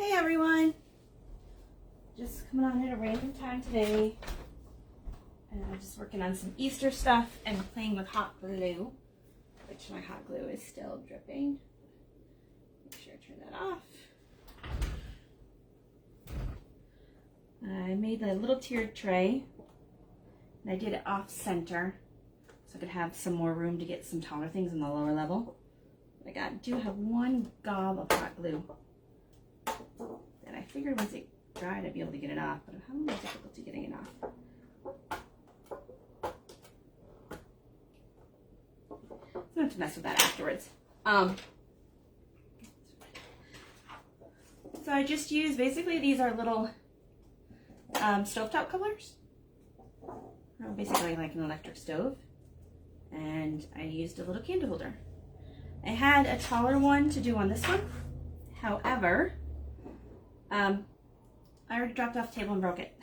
Hey everyone! Just coming on at a random time today. And I'm just working on some Easter stuff and playing with hot glue, which my hot glue is still dripping. Make sure I turn that off. I made a little tiered tray and I did it off center so I could have some more room to get some taller things in the lower level. I do have one gob of hot glue that I figured once it dried I'd be able to get it off, but I'm having a little difficulty getting it off. So I have to mess with that afterwards. So I just use, basically these are little stovetop covers. Basically like an electric stove. And I used a little candle holder. I had a taller one to do on this one. However, I already dropped off the table and broke it.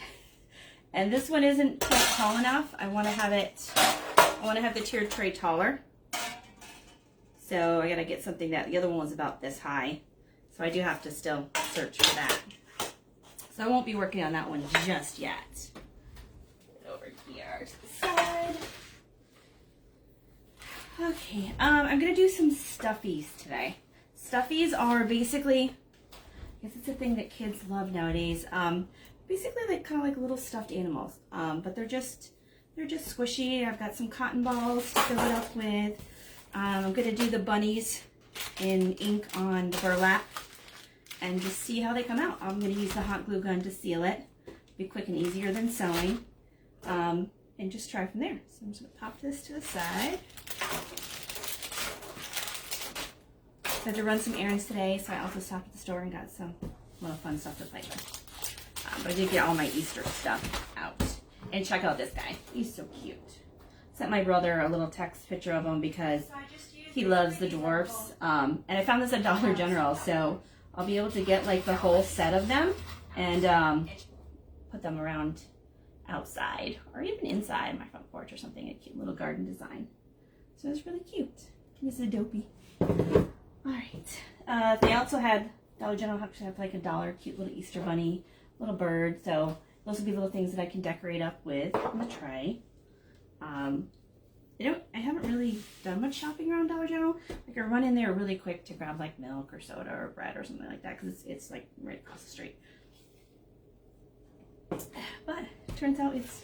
And this one isn't quite tall enough. I want to have the tiered tray taller. So I gotta get something that, the other one was about this high. So I do have to still search for that. So I won't be working on that one just yet. Get over here to the side. Okay, I'm gonna do some stuffies today. Stuffies are basically, I guess it's a thing that kids love nowadays. Basically like kind of like little stuffed animals, but they're just squishy. I've got some cotton balls to fill it up with. I'm gonna do the bunnies in ink on the burlap and just see how they come out. I'm gonna use the hot glue gun to seal it. Be quick and easier than sewing, and just try from there. So I'm just gonna pop this to the side. I had to run some errands today, so I also stopped at the store and got some little fun stuff to play with. But I did get all my Easter stuff out. And check out this guy. He's so cute. Sent my brother a little text picture of him because he loves the dwarfs. And I found this at Dollar General, so I'll be able to get like the whole set of them and put them around outside or even inside my front porch or something. A cute little garden design. So it's really cute. This is a dopey. Alright. They also had, Dollar General actually have like $1 cute little Easter bunny, little bird. So those will be little things that I can decorate up with on the tray. I haven't really done much shopping around Dollar General. Like I run in there really quick to grab like milk or soda or bread or something like that because it's like right across the street. But it turns out it's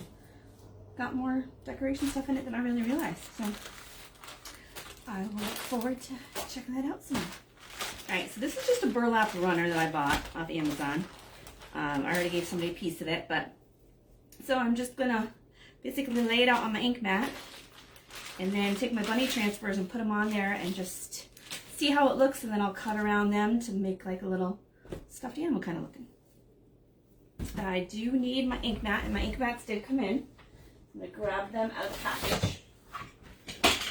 got more decoration stuff in it than I really realized. So I will look forward to checking that out soon. Alright, so this is just a burlap runner that I bought off Amazon. I already gave somebody a piece of it, but so I'm just gonna basically lay it out on my ink mat and then take my bunny transfers and put them on there and just see how it looks, and then I'll cut around them to make like a little stuffed animal kind of looking. I do need my ink mat, and my ink mats did come in. I'm gonna grab them out of the package.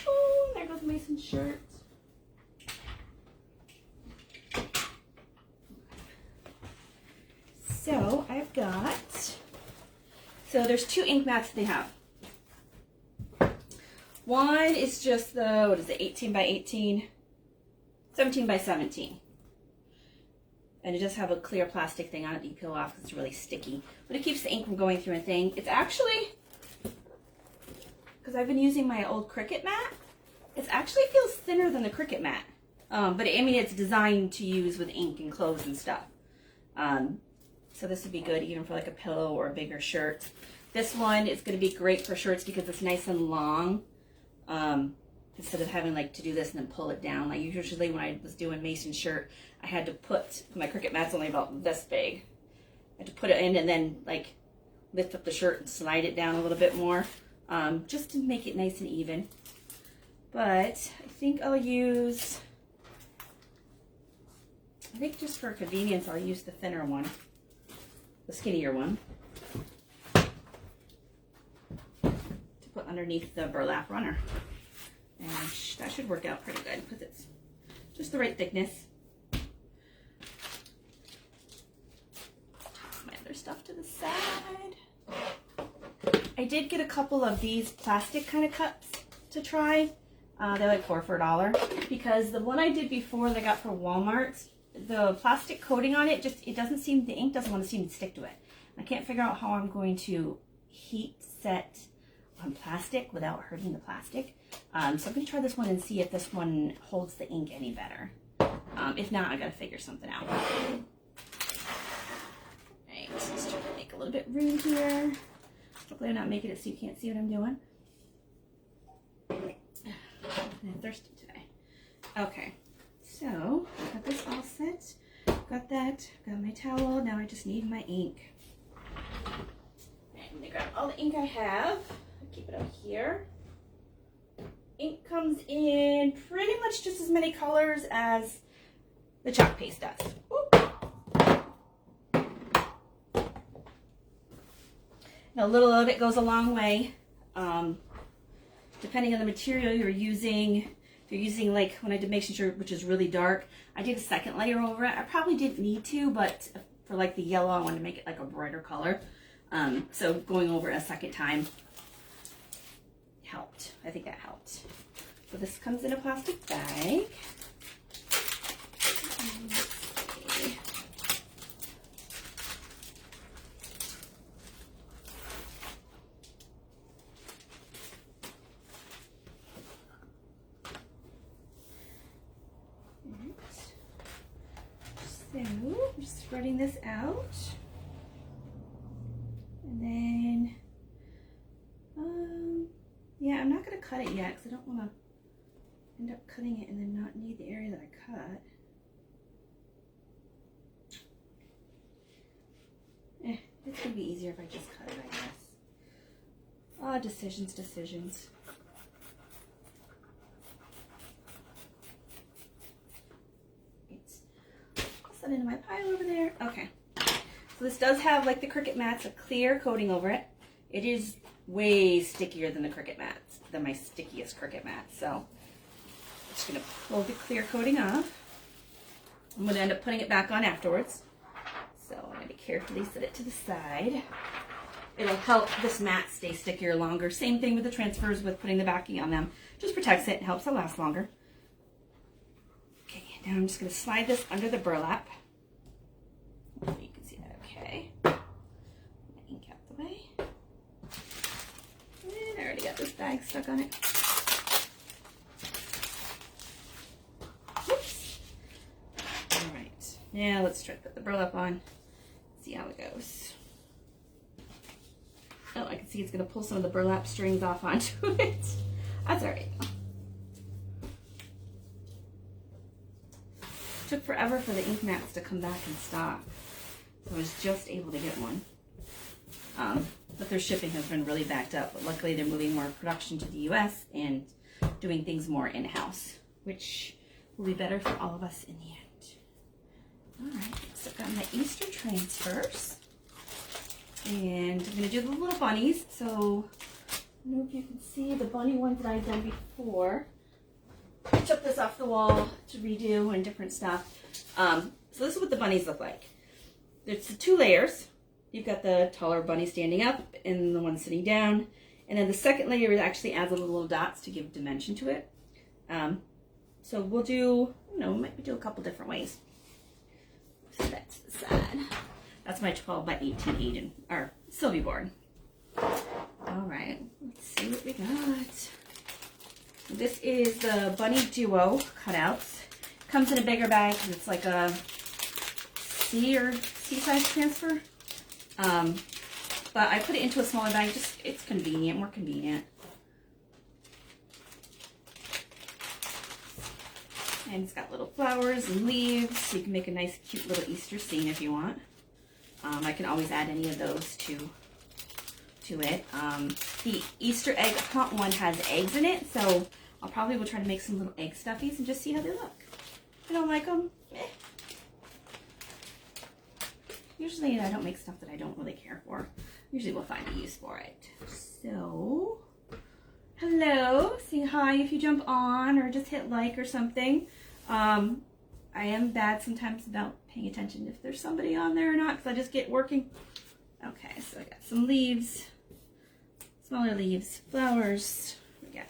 Oh, there goes Mason's shirt. So I've got, so there's two ink mats they have. One is just the, what is it, 18 by 18, 17 by 17. And it does have a clear plastic thing on it that you peel off because it's really sticky. But it keeps the ink from going through a thing. It's actually, because I've been using my old Cricut mat, it actually feels thinner than the Cricut mat. But I mean, it's designed to use with ink and clothes and stuff. So this would be good even for like a pillow or a bigger shirt. This one is going to be great for shirts because it's nice and long. Instead of having like to do this and then pull it down. Like usually when I was doing Mason's shirt, I had to put, my Cricut mat's only about this big. I had to put it in and then like lift up the shirt and slide it down a little bit more. Just to make it nice and even. But I think I'll use, I think just for convenience I'll use the thinner one. The skinnier one. To put underneath the burlap runner. And that should work out pretty good because it's just the right thickness. My other stuff to the side. I did get a couple of these plastic kind of cups to try. They're like $4 for $1 because the one I did before that I got from Walmart, the plastic coating on it, just, it doesn't seem, the ink doesn't want to seem to stick to it. I can't figure out how I'm going to heat set on plastic without hurting the plastic. So I'm going to try this one and see if this one holds the ink any better. If not, I got to figure something out. Alright, just trying to make a little bit room here. Hopefully I'm not making it so you can't see what I'm doing. I'm thirsty today. Okay, so got this all set. Got that. Got my towel. Now I just need my ink. I'm gonna grab all the ink I have. Keep it up here. Ink comes in pretty much just as many colors as the chalk paste does. Now, a little of it goes a long way. Depending on the material you're using. If you're using, like when I did Making Sure, which is really dark, I did a second layer over it. I probably didn't need to, but for like the yellow, I wanted to make it like a brighter color. So going over it a second time helped. I think that helped. So this comes in a plastic bag. So I'm just spreading this out, and then yeah, I'm not going to cut it yet because I don't want to end up cutting it and then not need the area that I cut. It's going to be easier if I just cut it, I guess. Decisions. I'll set it in my pile over there. Okay. So this does have, like the Cricut mats, a clear coating over it. It is way stickier than the Cricut mats, than my stickiest Cricut mats. So I'm just going to pull the clear coating off. I'm going to end up putting it back on afterwards. So I'm going to carefully set it to the side. It'll help this mat stay stickier longer. Same thing with the transfers with putting the backing on them. Just protects it and helps it last longer. Okay, now I'm just going to slide this under the burlap. Hopefully you can see that okay. Get my ink out the way. And I already got this bag stuck on it. Whoops. Alright, now let's try to put the burlap on. See how it goes. Oh, I can see it's going to pull some of the burlap strings off onto it. That's alright. Took forever for the ink mats to come back in stock. So I was just able to get one. But their shipping has been really backed up. But luckily they're moving more production to the US and doing things more in-house, which will be better for all of us in the end. Alright, so I've got my Easter transfers. And I'm going to do the little bunnies. So I don't know if you can see the bunny ones that I've done before. I took this off the wall to redo and different stuff. So this is what the bunnies look like. There's the two layers. You've got the taller bunny standing up and the one sitting down. And then the second layer actually adds little dots to give dimension to it. So we'll do, might do a couple different ways. So that's the side. That's my 12 by 18 Aiden, or Sylvie board. All right, let's see what we got. This is the Bunny Duo cutouts. Comes in a bigger bag because it's like a C or C size transfer. But I put it into a smaller bag. Just it's convenient, more convenient. And it's got little flowers and leaves, so you can make a nice, cute little Easter scene if you want. I can always add any of those to it. The Easter egg hunt one has eggs in it, so I'll probably will try to make some little egg stuffies and just see how they look. If I don't like them, Usually I don't make stuff that I don't really care for. Usually we'll find a use for it. So, hello, say hi if you jump on or just hit like or something. I am bad sometimes about paying attention if there's somebody on there or not because I just get working. Okay, so I got some leaves, smaller leaves, flowers. We got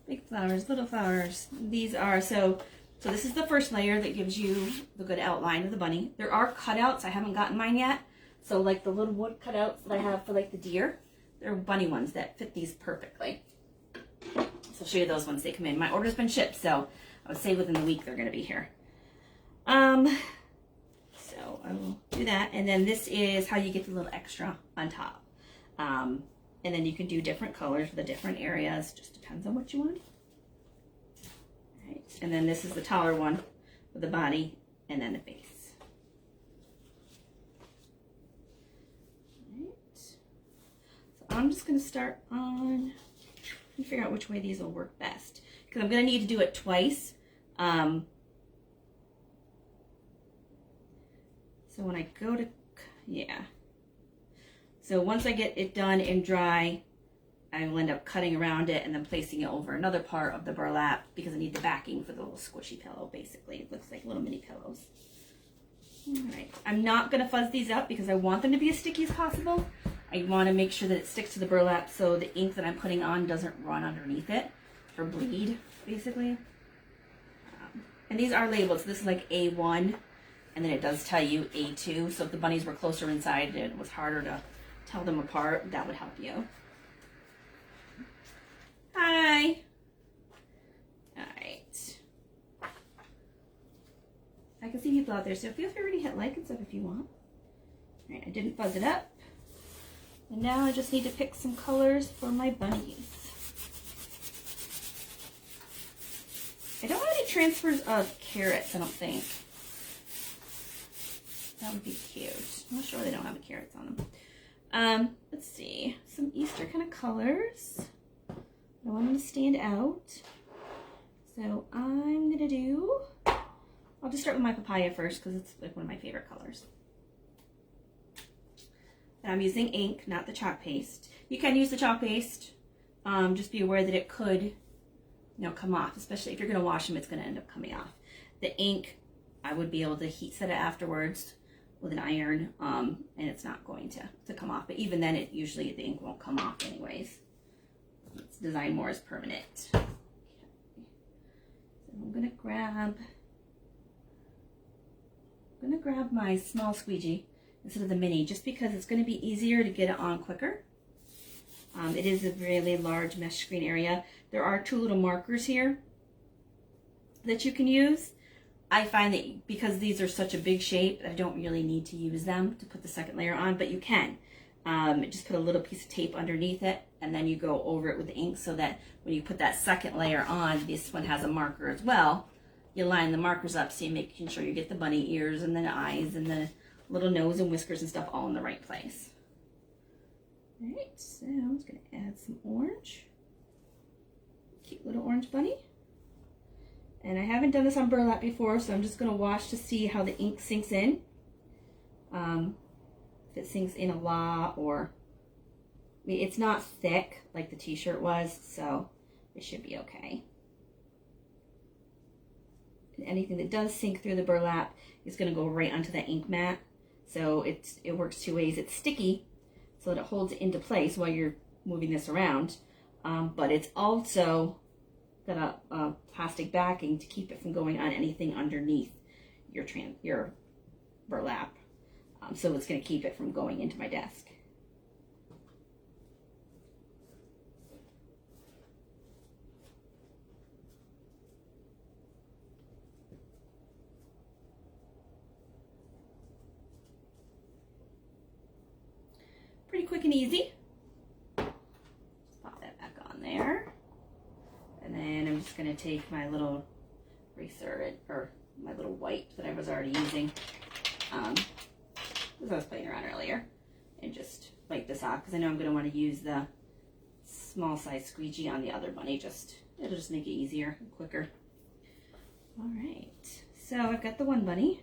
big flowers, little flowers. These are, so So this is the first layer that gives you the good outline of the bunny. There are cutouts. I haven't gotten mine yet. So like the little wood cutouts that I have for like the deer, they're bunny ones that fit these perfectly. So I'll show you those once they come in. My order's been shipped, so I would say within the week they're going to be here. So I will do that. And then this is how you get the little extra on top. And then you can do different colors for the different areas. Just depends on what you want. Right. And then this is the taller one with the body and then the face. Right. So I'm just going to start on, figure out which way these will work best. Because I'm going to need to do it twice. So when I go to, So once I get it done and dry, I will end up cutting around it and then placing it over another part of the burlap because I need the backing for the little squishy pillow, basically. It looks like little mini pillows. All right, I'm not gonna fuzz these up because I want them to be as sticky as possible. I wanna make sure that it sticks to the burlap so the ink that I'm putting on doesn't run underneath it or bleed, basically. And these are labeled, so this is like A1, and then it does tell you A2, so if the bunnies were closer inside and it was harder to tell them apart, that would help you. Hi. All right. I can see people out there, so feel free to hit like and stuff if you want. All right, I didn't fuzz it up. And now I just need to pick some colors for my bunnies. I don't have any transfers of carrots, I don't think. That would be cute. I'm not sure they don't have the carrots on them. Let's see. Some Easter kind of colors. I want them to stand out. So I'm going to do, I'll just start with my papaya first because it's like one of my favorite colors. And I'm using ink, not the chalk paste. You can use the chalk paste. Just be aware that it could, come off, especially if you're going to wash them, it's going to end up coming off. The ink, I would be able to heat set it afterwards with an iron, and it's not going to come off. But even then, usually the ink won't come off anyways. It's designed more as permanent. Okay. So I'm gonna grab my small squeegee instead of the mini, just because it's gonna be easier to get it on quicker. It is a really large mesh screen area. There are two little markers here that you can use. I find that because these are such a big shape, I don't really need to use them to put the second layer on, but you can. Just put a little piece of tape underneath it, and then you go over it with the ink so that when you put that second layer on, this one has a marker as well. You line the markers up so you're making sure you get the bunny ears and the eyes and the little nose and whiskers and stuff all in the right place. All right, so I'm just going to add some orange. Cute little orange bunny. And I haven't done this on burlap before, so I'm just going to watch to see how the ink sinks in. If it sinks in a lot, or it's not thick like the t-shirt was, so it should be okay. And anything that does sink through the burlap is going to go right onto that ink mat. So it works two ways. It's sticky, so that it holds it into place while you're moving this around, but it's also got a plastic backing to keep it from going on anything underneath your burlap. So it's going to keep it from going into my desk. Pretty quick and easy. Just pop that back on there. And then I'm just going to take my little eraser, or my little wipe that I was already using. As I was playing around earlier, and just wipe this off because I know I'm going to want to use the small size squeegee on the other bunny. It'll just make it easier and quicker. All right, so I've got the one bunny,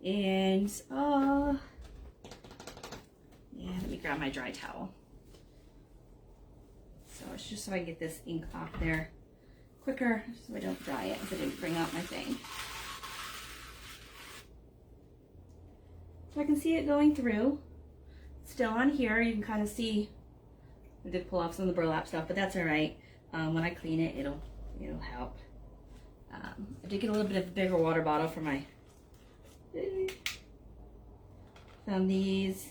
and let me grab my dry towel. So it's just so I can get this ink off there quicker, so I don't dry it because I didn't bring out my thing. So I can see it going through. Still on here, you can kind of see I did pull off some of the burlap stuff, but that's all right. When I clean it, it'll help. I did get a little bit of a bigger water bottle for my, found these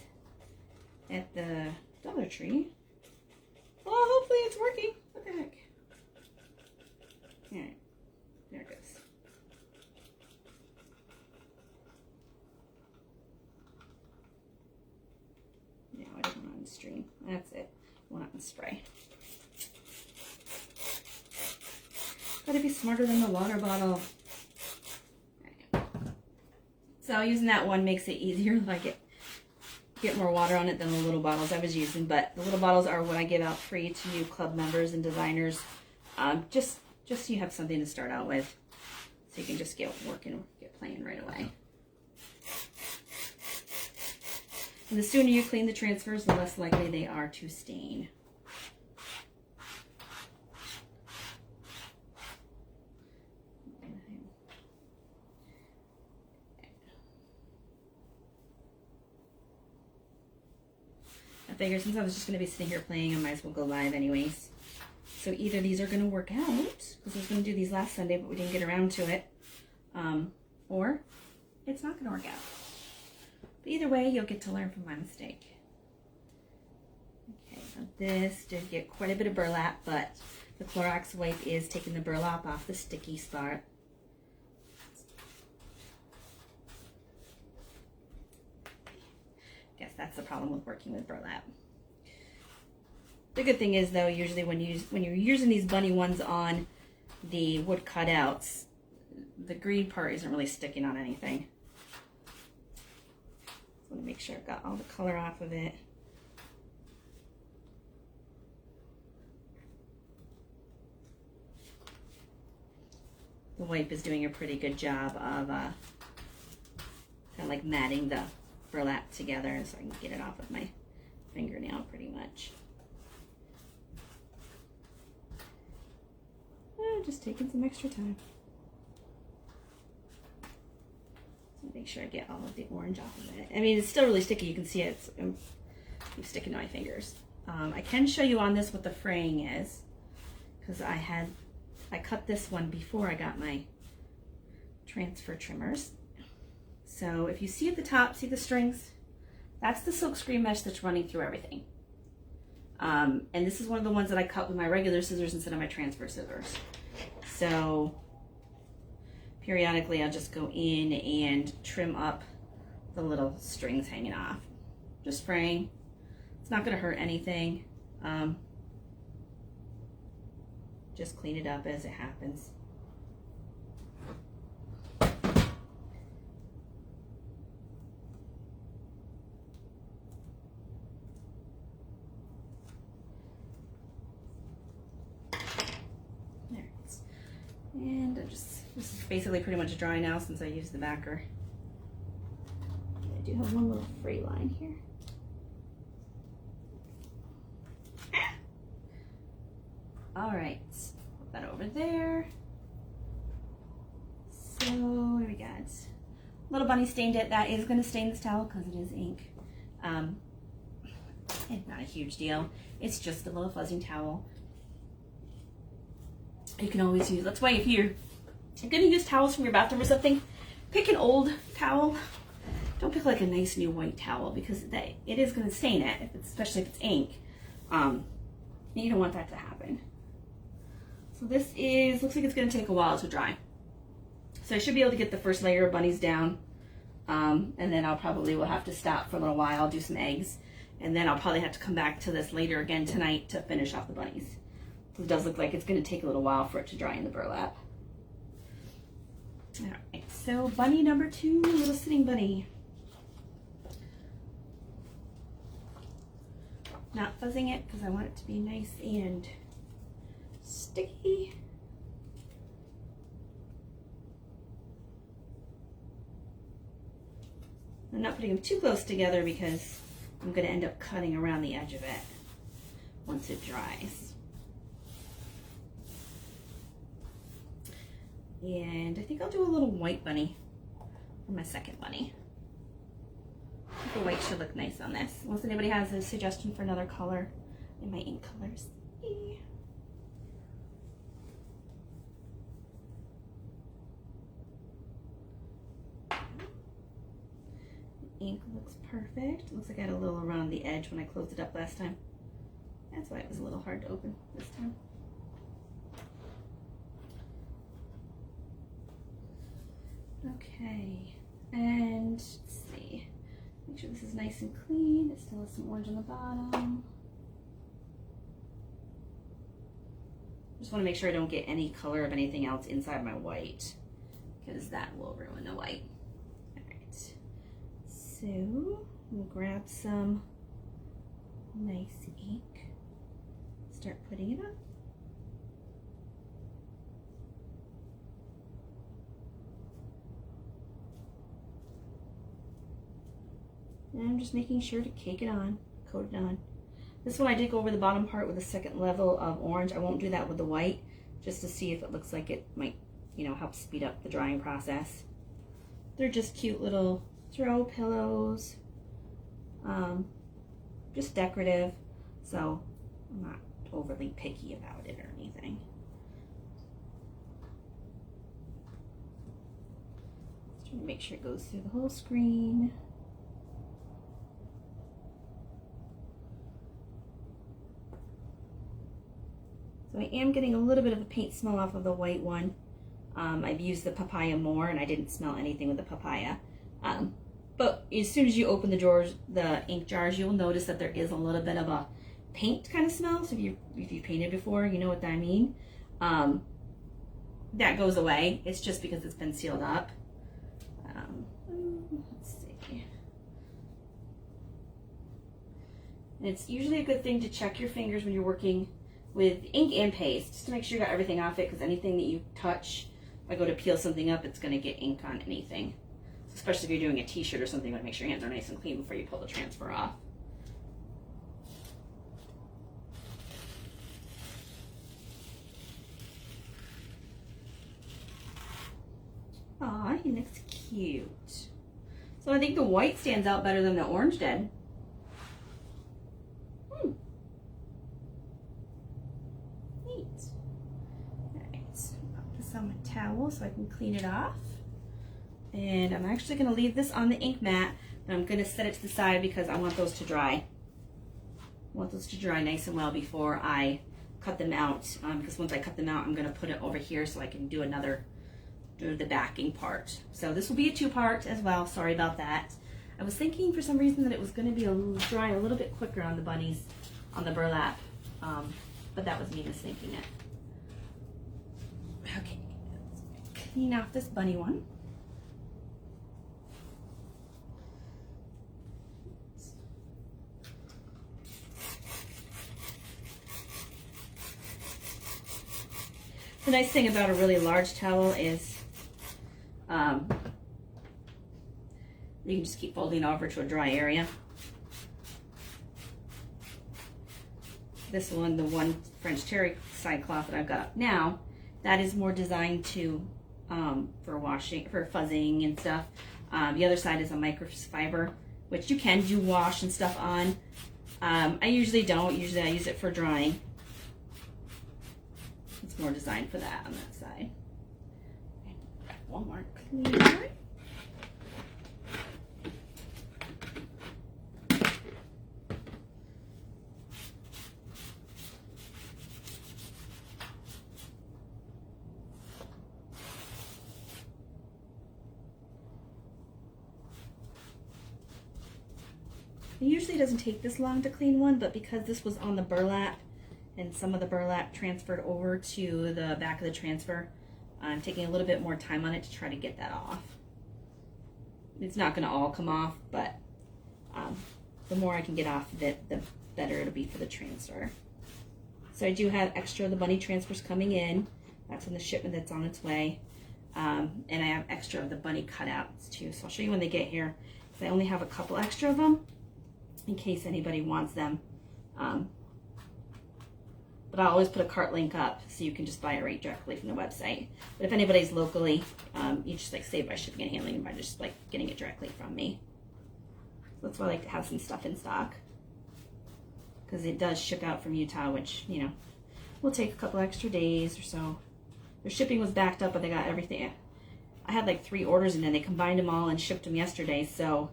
at the Dollar Tree. Well, hopefully it's working. What the heck? Alright, there it goes. Now I don't want to stream. That's it. I want it in spray. Gotta be smarter than the water bottle. Right. So using that one makes it easier. Like get more water on it than the little bottles I was using. But the little bottles are what I give out free to new club members and designers. Just so you have something to start out with, so you can just get working, get playing right away. And the sooner you clean the transfers, the less likely they are to stain. I figured since I was just going to be sitting here playing, I might as well go live anyways. So either these are going to work out, because I was going to do these last Sunday, but we didn't get around to it, or it's not going to work out. But either way, you'll get to learn from my mistake. Okay, now this did get quite a bit of burlap, but the Clorox wipe is taking the burlap off the sticky spot. Guess that's the problem with working with burlap. The good thing is, though, usually when you're using these bunny ones on the wood cutouts, the green part isn't really sticking on anything. Just want to make sure I've got all the color off of it. The wipe is doing a pretty good job of kind of like matting the burlap together so I can get it off of my fingernail pretty much. Just taking some extra time. So make sure I get all of the orange off of it. I mean, it's still really sticky. You can see it. It's sticking to my fingers. I can show you on this what the fraying is, because I cut this one before I got my transfer trimmers. So if you see at the top, see the strings? That's the silk screen mesh that's running through everything. And this is one of the ones that I cut with my regular scissors instead of my transfer scissors. So periodically I'll just go in and trim up the little strings hanging off. Just fraying. It's not going to hurt anything. Just clean it up as it happens. And this is basically pretty much dry now since I used the backer. I do have one little fray line here. All right, put that over there. So what do we got? Little bunny stained it. That is going to stain this towel because it is ink. It's not a huge deal. It's just a little fuzzing towel. You can always use, that's why if you're going to use towels from your bathroom or something, pick an old towel. Don't pick like a nice new white towel, because it is going to stain it, especially if it's ink. You don't want that to happen. So this looks like it's going to take a while to dry. So I should be able to get the first layer of bunnies down. And then I'll probably will have to stop for a little while, do some eggs. And then I'll probably have to come back to this later again tonight to finish off the bunnies. It does look like it's going to take a little while for it to dry in the burlap. All right, so bunny number 2, little sitting bunny. Not fuzzing it because I want it to be nice and sticky. I'm not putting them too close together because I'm going to end up cutting around the edge of it once it dries. And I think I'll do a little white bunny for my second bunny. I think the white should look nice on this. Unless anybody has a suggestion for another color in my ink colors. The ink looks perfect. Looks like I had a little around the edge when I closed it up last time. That's why it was a little hard to open this time. Okay, and let's see. Make sure this is nice and clean. It still has some orange on the bottom. Just want to make sure I don't get any color of anything else inside my white, because that will ruin the white. All right, so we'll grab some nice ink, start putting it on. And I'm just making sure to cake it on, coat it on. This one I did go over the bottom part with a second level of orange. I won't do that with the white, just to see if it looks like it might, you know, help speed up the drying process. They're just cute little throw pillows, just decorative, so I'm not overly picky about it or anything. Just trying to make sure it goes through the whole screen. So I am getting a little bit of a paint smell off of the white one. I've used the papaya more, and I didn't smell anything with the papaya. But as soon as you open the drawers, the ink jars, you'll notice that there is a little bit of a paint kind of smell. So if you've painted before, you know what I mean. That goes away. It's just because it's been sealed up. Let's see. And it's usually a good thing to check your fingers when you're working with ink and paste, just to make sure you got everything off it, because anything that you touch, if I go to peel something up, it's going to get ink on anything. So especially if you're doing a t-shirt or something, you want to make sure your hands are nice and clean before you pull the transfer off. Aw, he looks cute. So I think the white stands out better than the orange did. On my towel so I can clean it off. And I'm actually going to leave this on the ink mat, and I'm going to set it to the side because I want those to dry. I want those to dry nice and well before I cut them out, because once I cut them out, I'm going to put it over here so I can do the backing part. So this will be a two-part as well. Sorry about that. I was thinking for some reason that it was going to be dry a little bit quicker on the bunnies, on the burlap, but that was me misthinking it. Okay, let's clean off this bunny one. The nice thing about a really large towel is you can just keep folding over to a dry area. This one, the one French terry side cloth that I've got up now, that is more designed to for washing, for fuzzing and stuff. The other side is a microfiber, which you can do wash and stuff on. I usually don't. Usually I use it for drying. It's more designed for that on that side. One more cleaner. It usually doesn't take this long to clean one, but because this was on the burlap and some of the burlap transferred over to the back of the transfer, I'm taking a little bit more time on it to try to get that off. It's not going to all come off, but the more I can get off of it, the better it'll be for the transfer. So I do have extra of the bunny transfers coming in. That's in the shipment that's on its way. And I have extra of the bunny cutouts too. So I'll show you when they get here. I only have a couple extra of them in case anybody wants them. But I'll always put a cart link up so you can just buy it right directly from the website. But if anybody's locally, you just like save by shipping and handling by just like getting it directly from me. So that's why I like to have some stuff in stock, because it does ship out from Utah, which, you know, will take a couple extra days or so. Their shipping was backed up, but they got everything. I had like 3 orders and then they combined them all and shipped them yesterday. So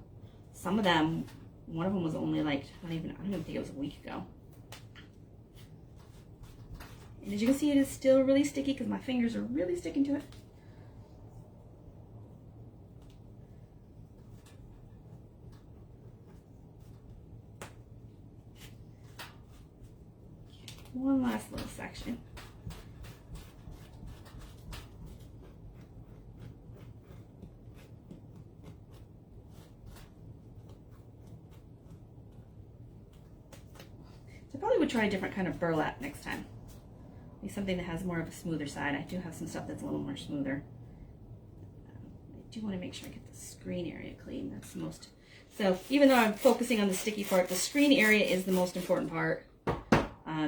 some of them, one of them was only like, I don't even think it was a week ago. And as you can see, it is still really sticky because my fingers are really sticking to it. One last little section. So I probably would try a different kind of burlap next time. Maybe something that has more of a smoother side. I do have some stuff that's a little more smoother. I do want to make sure I get the screen area clean. That's the most. So even though I'm focusing on the sticky part, the screen area is the most important part.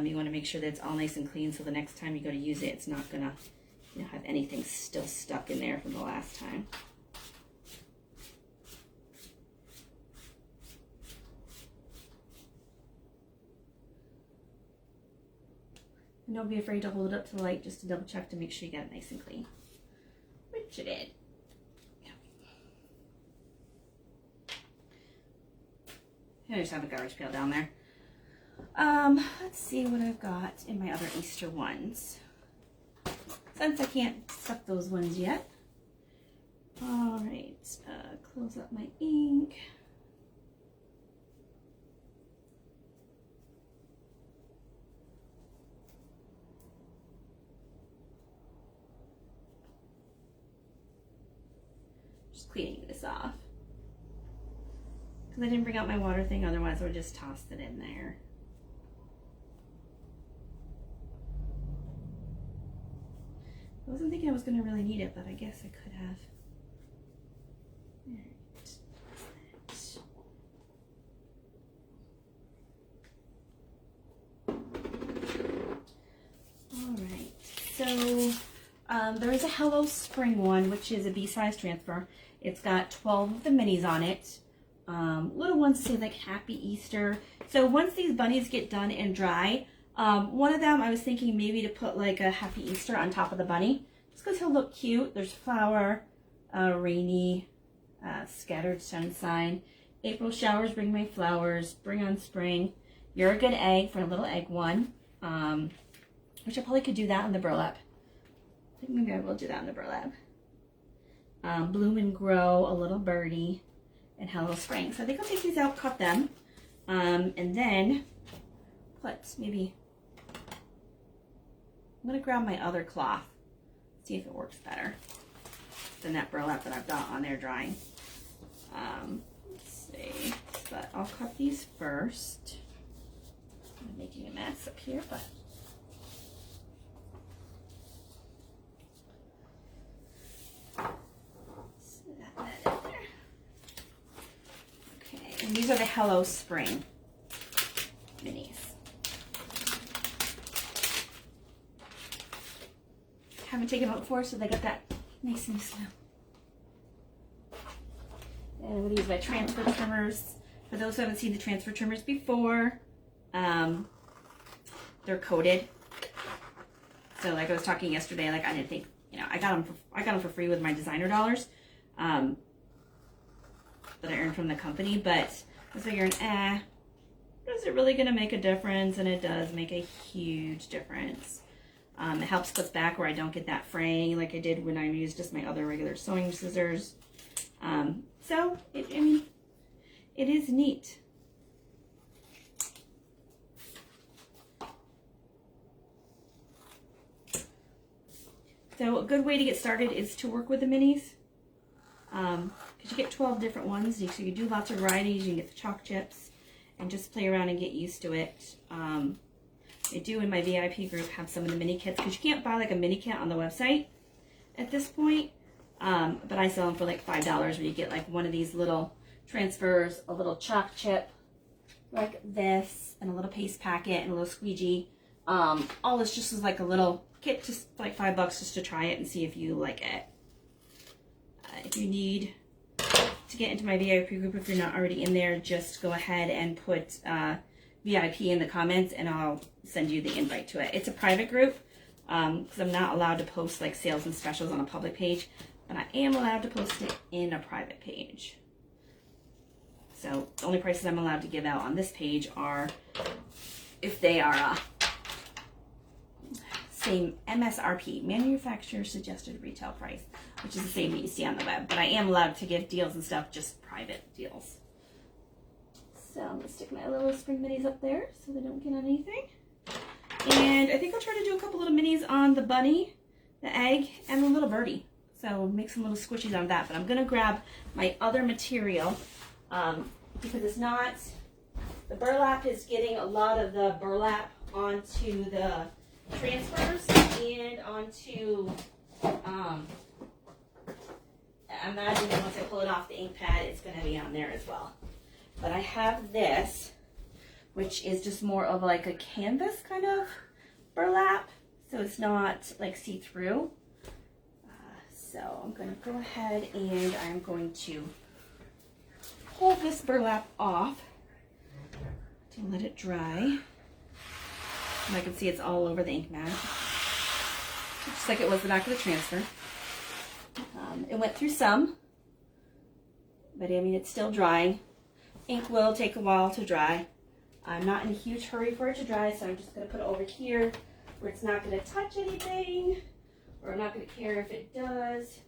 You want to make sure that it's all nice and clean so the next time you go to use it, it's not going to have anything still stuck in there from the last time. And don't be afraid to hold it up to the light just to double check to make sure you get it nice and clean. Which you did. I just have a garbage pail down there. Let's see what I've got in my other Easter ones. Since I can't suck those ones yet. All right, close up my ink. Just cleaning this off. Because I didn't bring out my water thing, otherwise I would just toss it in there. I wasn't thinking I was going to really need it, but I guess I could have. Alright, so there is a Hello Spring one, which is a B-size transfer. It's got 12 of the minis on it. Little ones say like Happy Easter. So once these bunnies get done and dry, one of them I was thinking maybe to put like a Happy Easter on top of the bunny, just because he'll look cute. There's flower, rainy, scattered sunshine, April showers bring my flowers, bring on spring, you're a good egg for a little egg one, which I probably could do that on the burlap. I think maybe I will do that on the burlap. Bloom and grow, a little birdie, and Hello Spring. So I think I'll take these out, cut them, and then put maybe, I'm going to grab my other cloth, see if it works better than that burlap that I've got on there drying. Let's see, but I'll cut these first. I'm making a mess up here, but and these are the Hello Spring minis. Haven't taken them out before, so they got that nice and slow. And I'm going to use my transfer trimmers. For those who haven't seen the transfer trimmers before, they're coated. So like I was talking yesterday, like I didn't think, you know, I got them for free with my designer dollars. That I earned from the company, but I was figuring, is it really going to make a difference? And it does make a huge difference. It helps clip back where I don't get that fraying like I did when I used just my other regular sewing scissors. So, I mean, it is neat. So a good way to get started is to work with the minis. Because you get 12 different ones, so you can do lots of varieties. You can get the chalk chips and just play around and get used to it. I do in my VIP group have some of the mini kits, because you can't buy like a mini kit on the website at this point, but I sell them for like $5 where you get like one of these little transfers, a little chalk chip like this, and a little paste packet and a little squeegee. All this just is like a little kit, just like $5 just to try it and see if you like it. If you need to get into my VIP group, if you're not already in there, just go ahead and put VIP in the comments and I'll send you the invite to it. It's a private group because I'm not allowed to post like sales and specials on a public page, but I am allowed to post it in a private page. So the only prices I'm allowed to give out on this page are if they are same MSRP, manufacturer suggested retail price, which is the same that you see on the web. But I am allowed to give deals and stuff, just private deals. So I'm gonna stick my little spring minis up there so they don't get on anything. And I think I'll try to do a couple little minis on the bunny, the egg, and the little birdie. So make some little squishies on that. But I'm gonna grab my other material because it's not, the burlap is getting a lot of the burlap onto the transfers and onto, I'm imagining once I pull it off the ink pad, it's gonna be on there as well. But I have this, which is just more of like a canvas kind of burlap, so it's not like see-through. So I'm going to go ahead and I'm going to pull this burlap off to let it dry. And I can see it's all over the ink mat, just like it was the back of the transfer. It went through some, but I mean, it's still drying. Ink will take a while to dry. I'm not in a huge hurry for it to dry, so I'm just going to put it over here where it's not going to touch anything, or I'm not going to care if it does.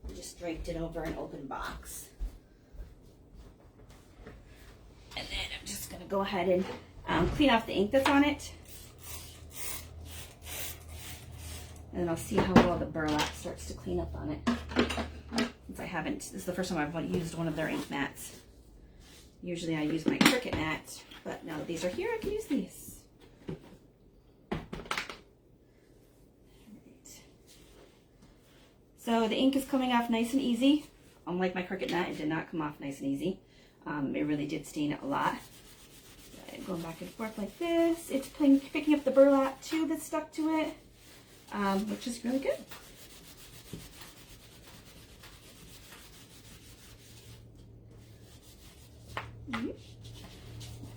I just draped it over an open box. And then I'm just going to go ahead and clean off the ink that's on it. And then I'll see how well the burlap starts to clean up on it. Since I haven't, this is the first time I've used one of their ink mats. Usually I use my Cricut mat, but now that these are here, I can use these. Right. So the ink is coming off nice and easy. Unlike my Cricut mat, it did not come off nice and easy. It really did stain it a lot. Going back and forth like this. It's picking up the burlap too that's stuck to it. Which is really good.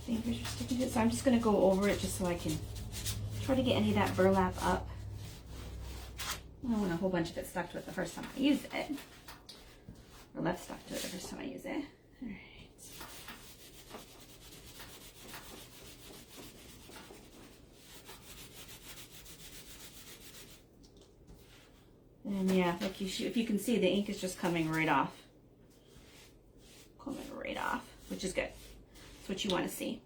Fingers are sticking to it, so I'm just going to go over it just so I can try to get any of that burlap up. I don't want a whole bunch of it stuck to it the first time I use it, or left stuck to it the first time I use it. All right. And yeah, like if you can see, the ink is just coming right off. Coming right off, which is good. That's what you want to see.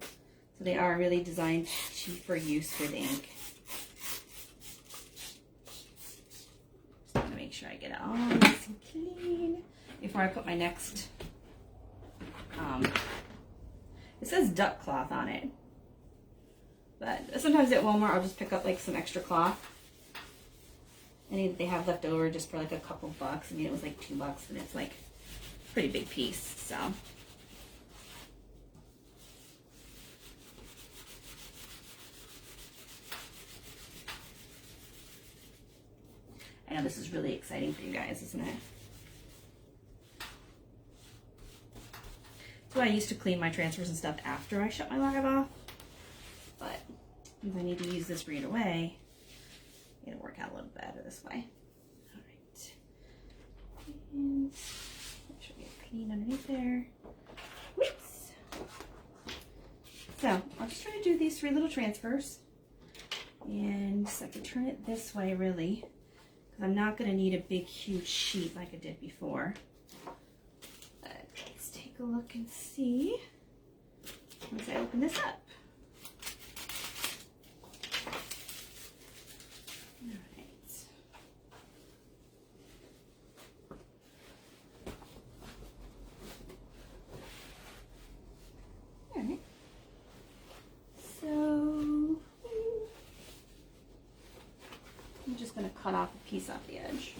So they are really designed for use with ink. Just want to make sure I get it all nice and clean before I put my next. It says duck cloth on it, but sometimes at Walmart I'll just pick up like some extra cloth. Any that they have left over just for like a couple bucks. I mean, it was like $2 and it's like a pretty big piece, so. I know this is really exciting for you guys, isn't it? So I used to clean my transfers and stuff after I shut my live off, but since I need to use this right away, it'll work out a little better this way. All right. And make sure we get clean underneath there. Whoops. So I'll just try to do these 3 little transfers. And so I can turn it this way really, because I'm not going to need a big huge sheet like I did before. But let's take a look and see once I open this up. Cut off a piece off the edge.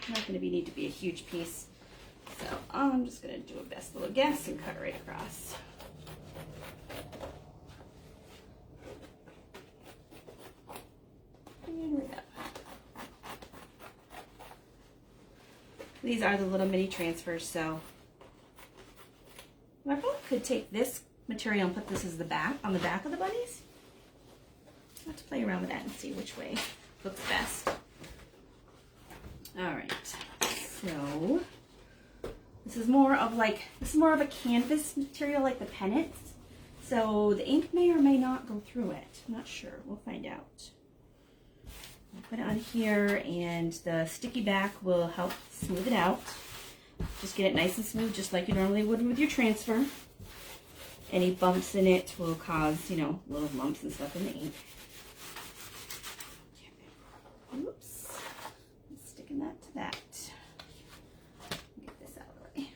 Not going to need to be a huge piece, so I'm just going to do a best little guess and cut it right across. And right up. These are the little mini transfers, so I probably could take this material and put this as the back, on the back of the bunnies. I'll have to play around with that and see which way looks best. All right, so this is more of a canvas material, like the pennants. So the ink may or may not go through it. I'm not sure. We'll find out. I'll put it on here, and the sticky back will help smooth it out. Just get it nice and smooth, just like you normally would with your transfer. Any bumps in it will cause, you know, little lumps and stuff in the ink. Oops. I'm sticking that to that. Get this out of the way.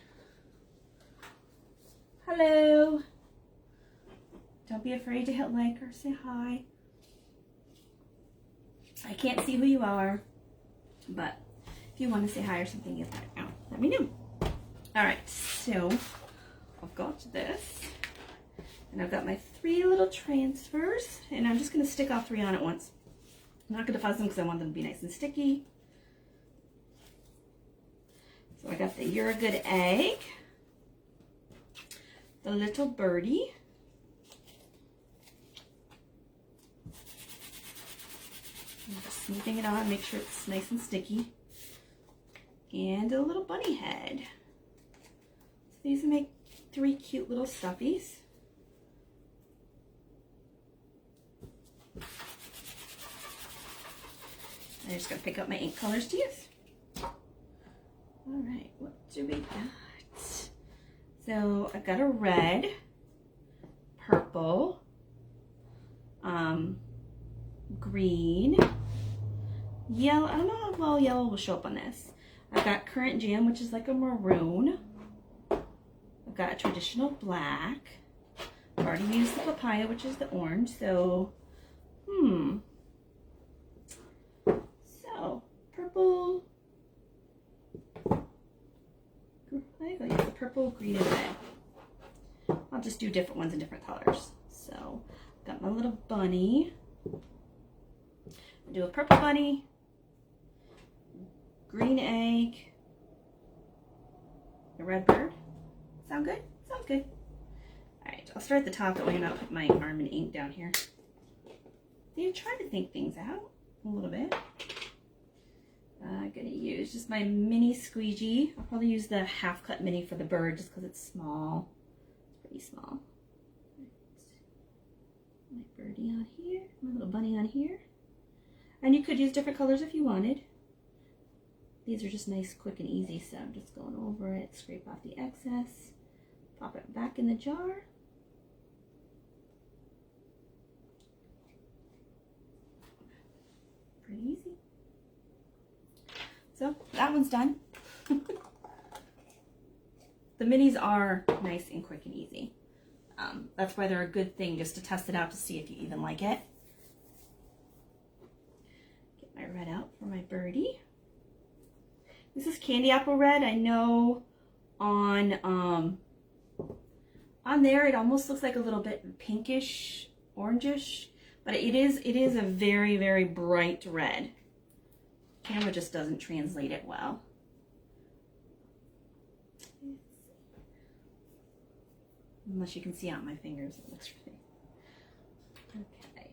Hello. Don't be afraid to hit like or say hi. I can't see who you are, but if you want to say hi or something, you let me know. All right, so I've got this, and I've got my 3 little transfers, and I'm just going to stick all 3 on at once. I'm not going to fuzz them because I want them to be nice and sticky. So I got the You're a Good Egg, the Little Birdie, I'm just smoothing it on, make sure it's nice and sticky, and a little bunny head. So these make 3 cute little stuffies. I'm just going to pick up my ink colors to use. All right, what do we got? So I've got a red, purple, green, yellow. I don't know how well yellow will show up on this. I've got Currant Jam, which is like a maroon. I've got a traditional black. I've already used the papaya, which is the orange. So, So, purple. I think I'll use the purple, green, and red. I'll just do different ones in different colors. So, got my little bunny. I'll do a purple bunny, green egg, a red bird. Sound good? Sounds good. Alright, I'll start at the top, that way I'm not putting my arm in ink down here. You try to think things out a little bit. I'm going to use just my mini squeegee. I'll probably use the half cut mini for the bird just because it's small. It's pretty small. My birdie on here, my little bunny on here. And you could use different colors if you wanted. These are just nice, quick, and easy, so I'm just going over it, scrape off the excess, pop it back in the jar. Pretty easy. So that one's done. The minis are nice and quick and easy. That's why they're a good thing, just to test it out to see if you even like it. Get my red out for my birdie. This is candy apple red. I know on there it almost looks like a little bit pinkish, orangish, but it is a very, very bright red. Camera just doesn't translate it well. Unless you can see out my fingers, it looks really. Okay,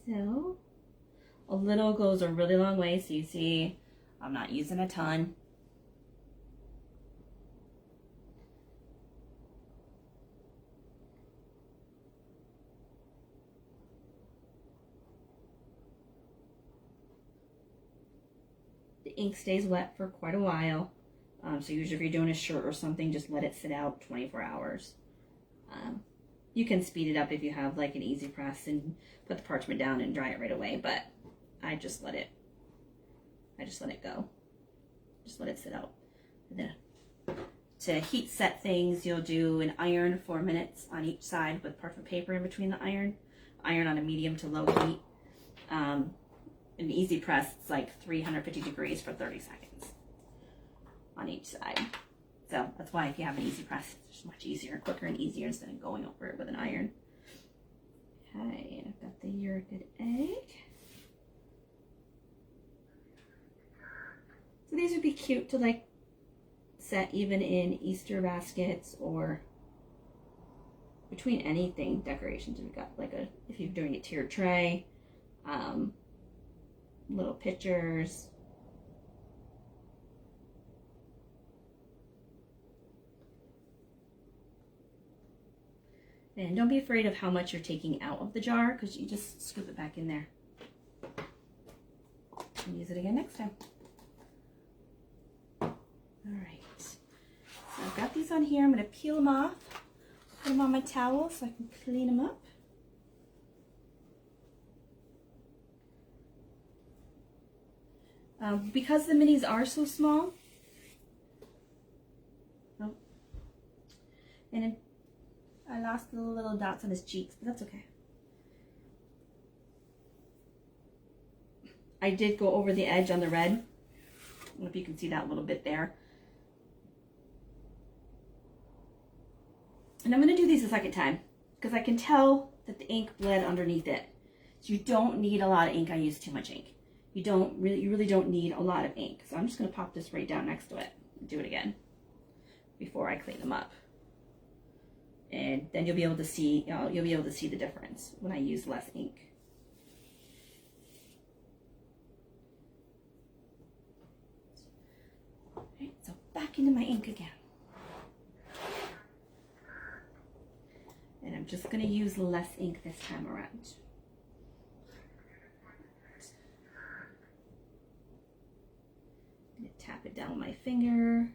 so a little goes a really long way, so you see I'm not using a ton. The ink stays wet for quite a while, so usually if you're doing a shirt or something, just let it sit out 24 hours. You can speed it up if you have like an easy press and put the parchment down and dry it right away, but I just let it go. Just let it sit out. And then to heat set things, you'll do an iron 4 minutes on each side with parchment paper in between the iron. Iron on a medium to low heat. An easy press, it's like 350 degrees for 30 seconds on each side. So that's why if you have an easy press, it's just much easier, quicker and easier instead of going over it with an iron. Okay, and I've got the You're a Good Egg. So these would be cute to like set even in Easter baskets or between anything decorations. We've got like if you're doing a tiered tray, little pictures. And don't be afraid of how much you're taking out of the jar, because you just scoop it back in there and use it again next time. All right, so I've got these on here. I'm going to peel them off, put them on my towel so I can clean them up. Because the minis are so small, and I lost the little dots on his cheeks, but that's okay. I did go over the edge on the red. I don't know if you can see that little bit there. And I'm going to do these a second time because I can tell that the ink bled underneath it. So you don't need a lot of ink. I use too much ink. You really don't need a lot of ink. So I'm just going to pop this right down next to it and do it again before I clean them up. And then you'll be able to see, you'll be able to see the difference when I use less ink. All right, so back into my ink again. And I'm just going to use less ink this time around. I'm going to tap it down with my finger.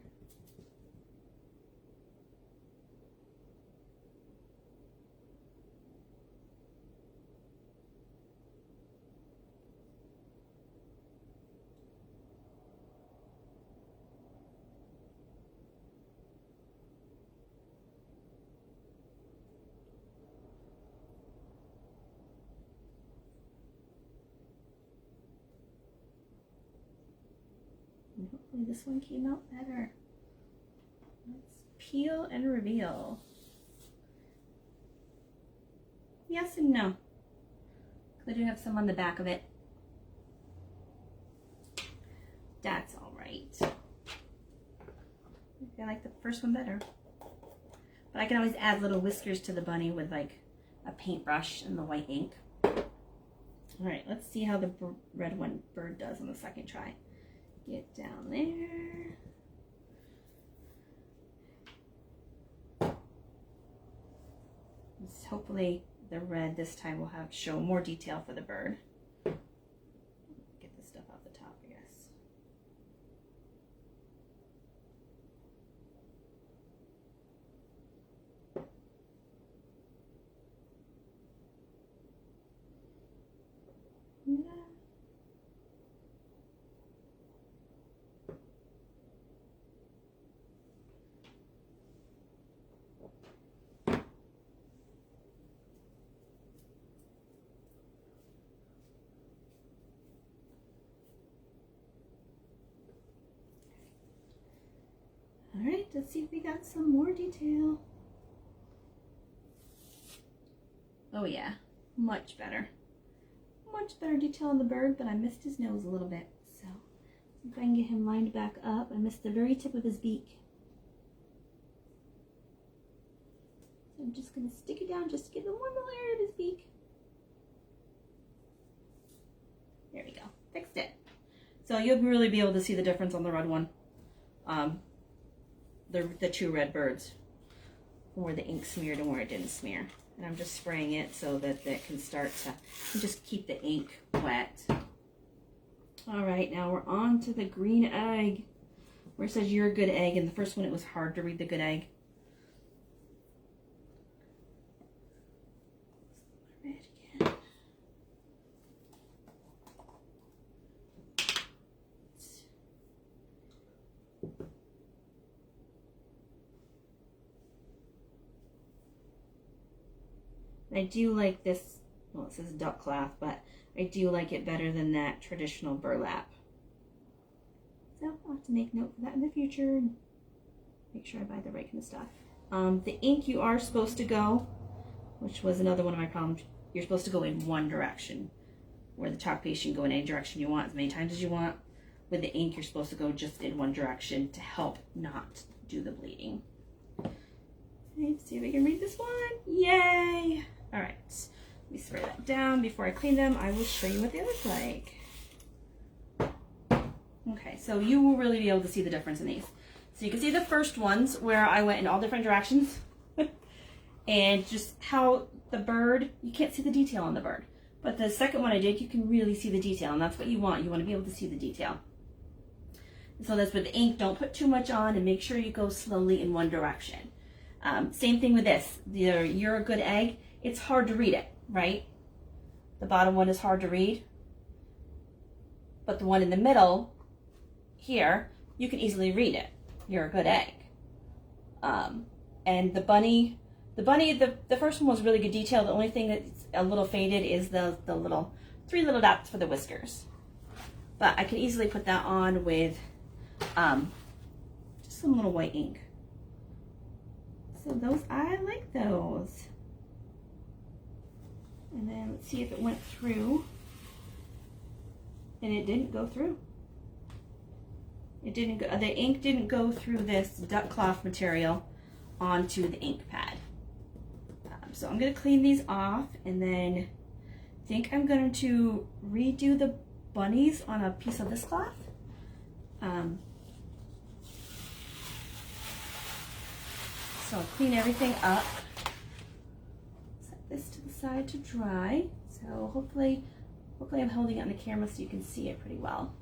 And hopefully this one came out better. Let's peel and reveal. Yes and no. I do have some on the back of it. That's all right. I like the first one better. But I can always add little whiskers to the bunny with like a paintbrush and the white ink. All right, let's see how the red one bird does on the second try. Get down there. Hopefully the red this time will show more detail for the bird. Get this stuff off the top, I guess. Yeah. All right, let's see if we got some more detail. Oh yeah, much better. Much better detail on the bird, but I missed his nose a little bit. So see if I can get him lined back up. I missed the very tip of his beak. So I'm just gonna stick it down just to get the one little area of his beak. There we go, fixed it. So you'll really be able to see the difference on the red one. The two red birds, where the ink smeared and where it didn't smear. And I'm just spraying it so that it can start to just keep the ink wet. All right, now we're on to the green egg, where it says you're a good egg. And the first one, it was hard to read the good egg. Red again. I do like this, well, it says duck cloth, but I do like it better than that traditional burlap. So I'll have to make note of that in the future and make sure I buy the right kind of stuff. The ink you are supposed to go, which was another one of my problems, you're supposed to go in one direction, where the chalk paste you can go in any direction you want, as many times as you want. With the ink, you're supposed to go just in one direction to help not do the bleeding. Let's see if I can read this one. Yay! All right, let me spray that down. Before I clean them, I will show you what they look like. Okay, so you will really be able to see the difference in these. So you can see the first ones where I went in all different directions and just how the bird, you can't see the detail on the bird. But the second one I did, you can really see the detail, and that's what you want. You want to be able to see the detail. So that's with the ink, don't put too much on and make sure you go slowly in one direction. Same thing with this, You're a Good Egg. It's hard to read it, right? The bottom one is hard to read, but the one in the middle here, you can easily read it. You're a Good Egg. And the bunny, the first one was really good detail. The only thing that's a little faded is the little 3 little dots for the whiskers. But I can easily put that on with just some little white ink. So those, I like those. And then let's see if it went through. And it didn't go through. It didn't go, the ink didn't go through this duck cloth material onto the ink pad. So I'm going to clean these off, and then I think I'm going to redo the bunnies on a piece of this cloth. So I'll clean everything up. Set this to the side to dry. So hopefully I'm holding it on the camera so you can see it pretty well.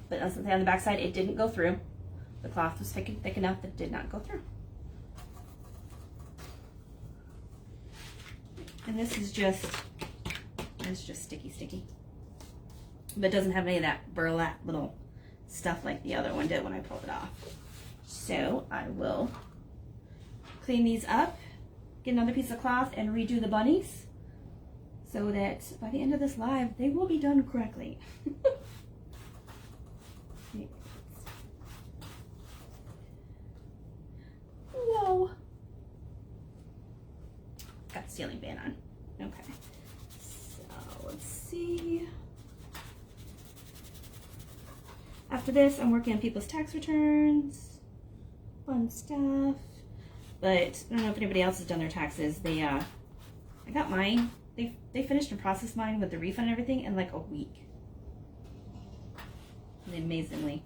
But as I say, on the back side, it didn't go through. The cloth was thick enough that it did not go through. And this is just, it's just sticky. But it doesn't have any of that burlap little stuff like the other one did when I pulled it off. So I will clean these up, get another piece of cloth, and redo the bunnies so that by the end of this live, they will be done correctly. Whoa. Got the ceiling fan on. Okay. So let's see. After this, I'm working on people's tax returns. Fun stuff. But I don't know if anybody else has done their taxes. I got mine. They finished and processed mine with the refund and everything in like a week. And amazingly,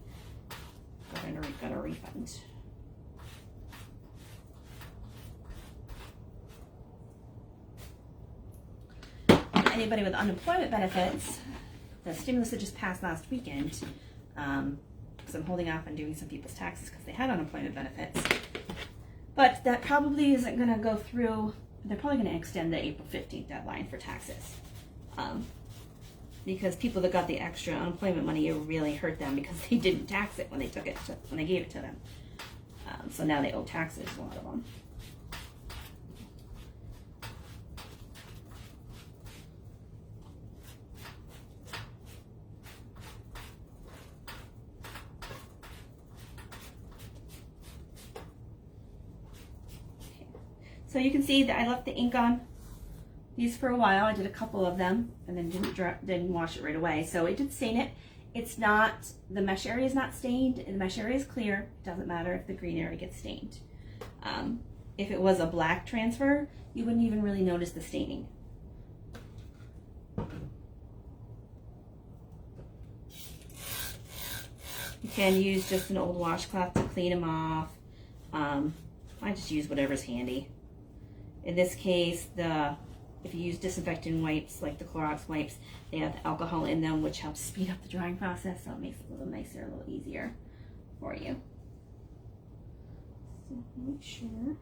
I got a refund. Anybody with unemployment benefits, the stimulus that just passed last weekend, because I'm holding off on doing some people's taxes because they had unemployment benefits. But that probably isn't going to go through. They're probably going to extend the April 15th deadline for taxes. Because people that got the extra unemployment money, it really hurt them because they didn't tax it when they took it, when they gave it to them. So now they owe taxes, a lot of them. So you can see that I left the ink on these for a while. I did a couple of them and then didn't wash it right away. So it did stain it. It's not, the mesh area is not stained. The mesh area is clear. It doesn't matter if the green area gets stained. If it was a black transfer, you wouldn't even really notice the staining. You can use just an old washcloth to clean them off. I just use whatever's handy. In this case, if you use disinfectant wipes, like the Clorox wipes, they have alcohol in them, which helps speed up the drying process, so it makes it a little nicer, a little easier for you. So make sure.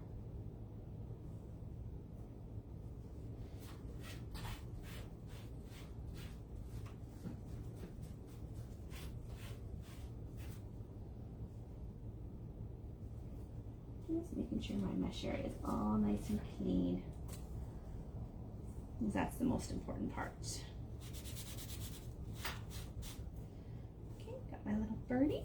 Just making sure my mesh area is all nice and clean. That's the most important part. Okay, got my little birdie.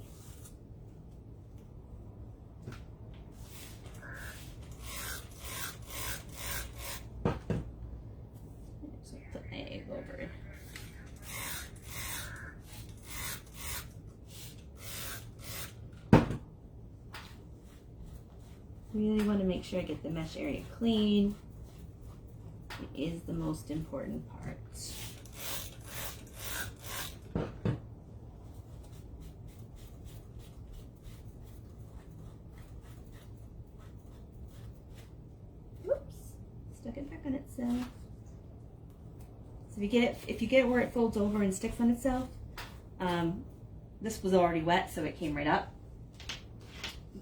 So put my egg over it. really want to make sure I get the mesh area clean. It is the most important part. Whoops, stuck it back on itself. So if you get it where it folds over and sticks on itself, this was already wet, so it came right up.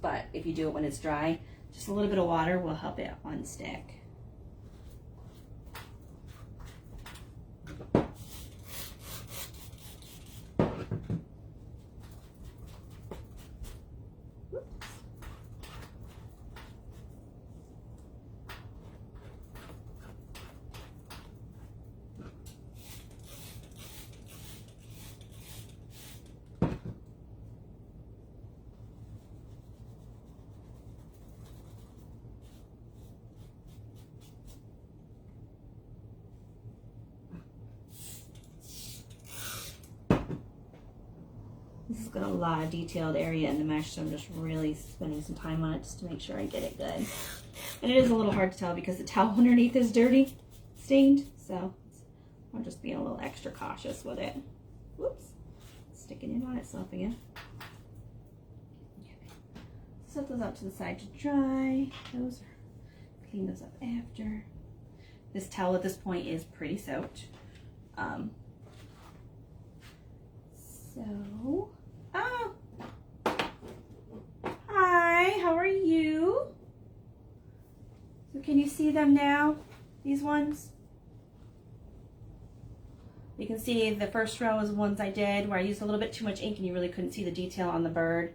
But if you do it when it's dry, just a little bit of water will help it unstick. This has got a lot of detailed area in the mesh, so I'm just really spending some time on it just to make sure I get it good. And it is a little hard to tell because the towel underneath is dirty, stained, so I'm just being a little extra cautious with it. Whoops, sticking it on itself again. Okay. Set those out to the side to dry. Clean those up after. This towel at this point is pretty soaked. Oh, hi, how are you? So can you see them now, these ones? You can see the first row is the ones I did where I used a little bit too much ink and you really couldn't see the detail on the bird.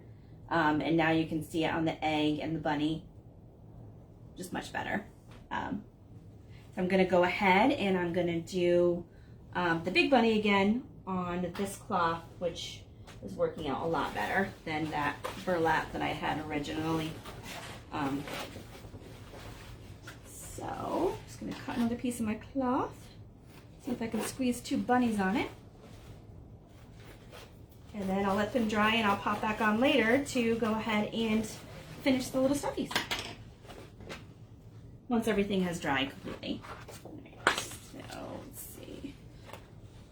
And now you can see it on the egg and the bunny, just much better. So I'm gonna go ahead and I'm gonna do the big bunny again on this cloth, which is working out a lot better than that burlap that I had originally. So just gonna cut another piece of my cloth, see if I can squeeze 2 bunnies on it. And then I'll let them dry and I'll pop back on later to go ahead and finish the little stuffies. Once everything has dried completely. Right, so let's see.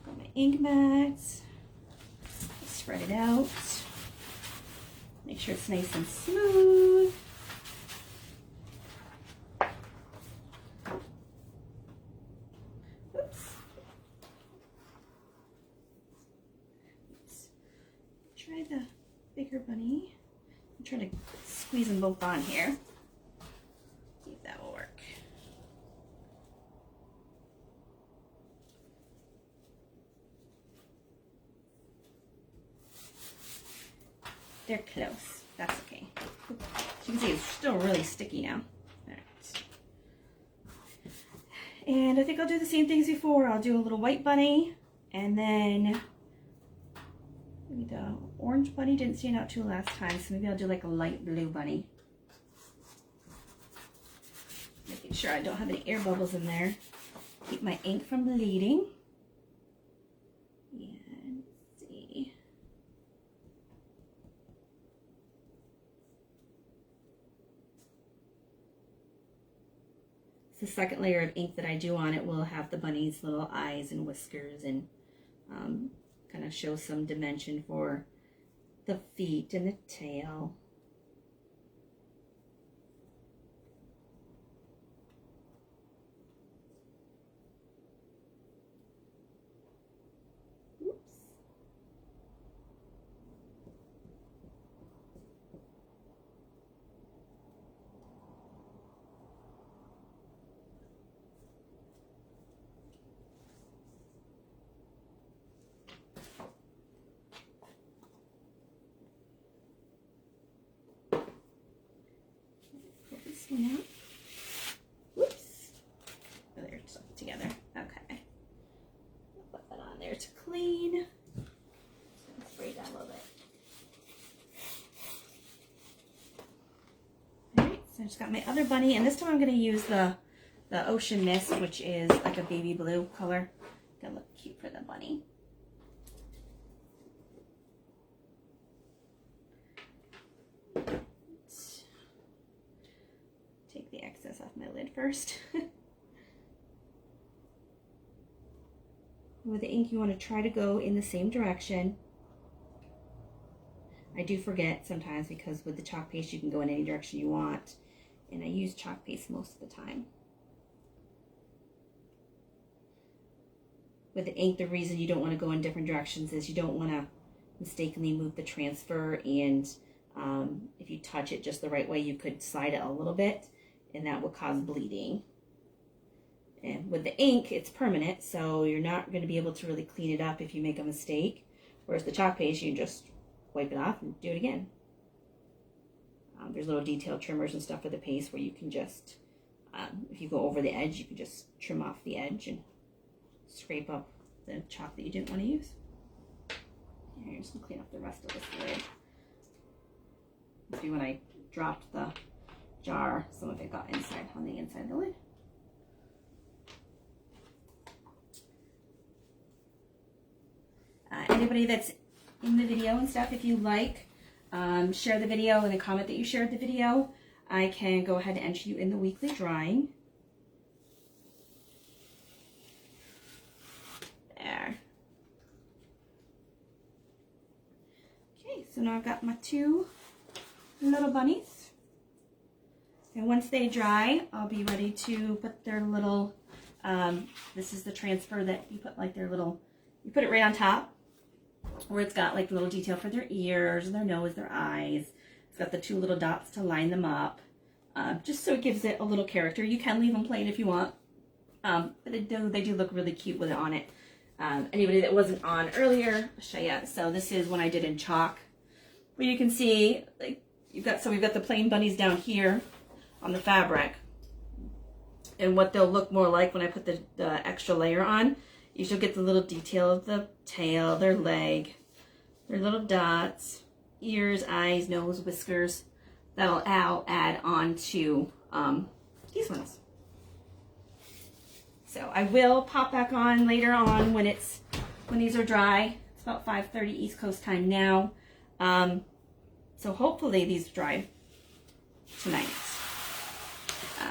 Got my ink mat. Spread it out. Make sure it's nice and smooth. Oops. Try the bigger bunny. I'm trying to squeeze them both on here. See if that will work. They're close. That's okay. As you can see, it's still really sticky now. All right. And I think I'll do the same things before. I'll do a little white bunny, and then maybe the orange bunny didn't stand out too last time, so maybe I'll do like a light blue bunny. Making sure I don't have any air bubbles in there. Keep my ink from bleeding. And let's see. The second layer of ink that I do on it will have the bunny's little eyes and whiskers and kind of show some dimension for the feet and the tail. Now. Whoops. Oh, they're stuck together. Okay. I'll put that on there to clean. Just spray down a little bit. Alright, so I just got my other bunny, and this time I'm going to use the Ocean Mist, which is like a baby blue color. Gonna look cute for the bunny. head first. With the ink, you want to try to go in the same direction. I do forget sometimes because with the chalk paste you can go in any direction you want, and I use chalk paste most of the time. With the ink, the reason you don't want to go in different directions is you don't want to mistakenly move the transfer, and if you touch it just the right way, you could slide it a little bit, and that will cause bleeding. And with the ink, it's permanent, so you're not going to be able to really clean it up if you make a mistake. Whereas the chalk paste, you can just wipe it off and do it again. There's little detail trimmers and stuff for the paste where you can just, if you go over the edge, you can just trim off the edge and scrape up the chalk that you didn't want to use. Here, I'm just going to clean up the rest of this lid. See, when I dropped the jar, some of it got inside on the inside of the lid. Anybody that's in the video and stuff, if you like, share the video and then comment that you shared the video, I can go ahead and enter you in the weekly drawing. There. Okay, so now I've got my two little bunnies. And once they dry, I'll be ready to put their little, this is the transfer that you put like their little, you put it right on top, where it's got like the little detail for their ears, their nose, their eyes. It's got the two little dots to line them up, just so it gives it a little character. You can leave them plain if you want, but they do look really cute with it on it. Anybody that wasn't on earlier, I'll show you. So this is when I did in chalk, where you can see like we've got the plain bunnies down here on the fabric, and what they'll look more like when I put the extra layer on. You should get the little detail of the tail, their leg, their little dots, ears, eyes, nose, whiskers. That'll add on to these ones. So I will pop back on later on when these are dry. It's about 5:30 East Coast time now. So hopefully these dry tonight.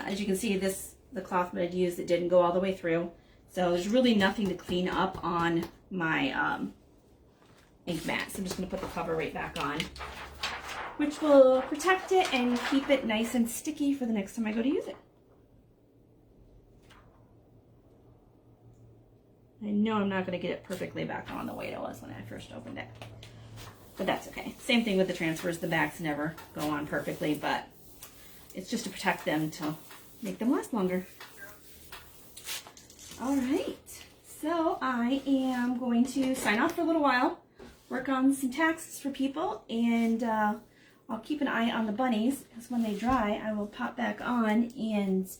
As you can see, the cloth that I'd used, it didn't go all the way through. So there's really nothing to clean up on my ink mat. So I'm just going to put the cover right back on, which will protect it and keep it nice and sticky for the next time I go to use it. I know I'm not going to get it perfectly back on the way it was when I first opened it, but that's okay. Same thing with the transfers. The backs never go on perfectly, but it's just to protect them to make them last longer. All right, so I am going to sign off for a little while, work on some taxes for people, and I'll keep an eye on the bunnies, because when they dry, I will pop back on and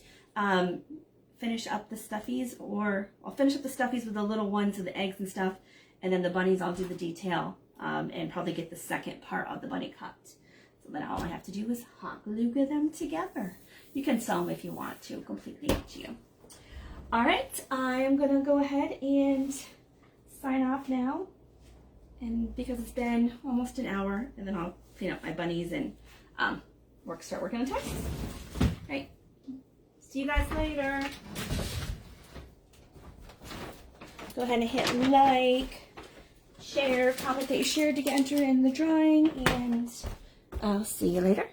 finish up the stuffies, or I'll finish up the stuffies with the little ones and the eggs and stuff, and then the bunnies I'll do the detail and probably get the second part of the bunny cut. So then all I have to do is hot glue them together. You can sew them if you want to, completely up to you. All right, I'm gonna go ahead and sign off now, and because it's been almost an hour, and then I'll clean up my bunnies and start working on taxes. All right, see you guys later. Go ahead and hit like, share, comment that you shared to get entered in the drawing, and I'll see you later.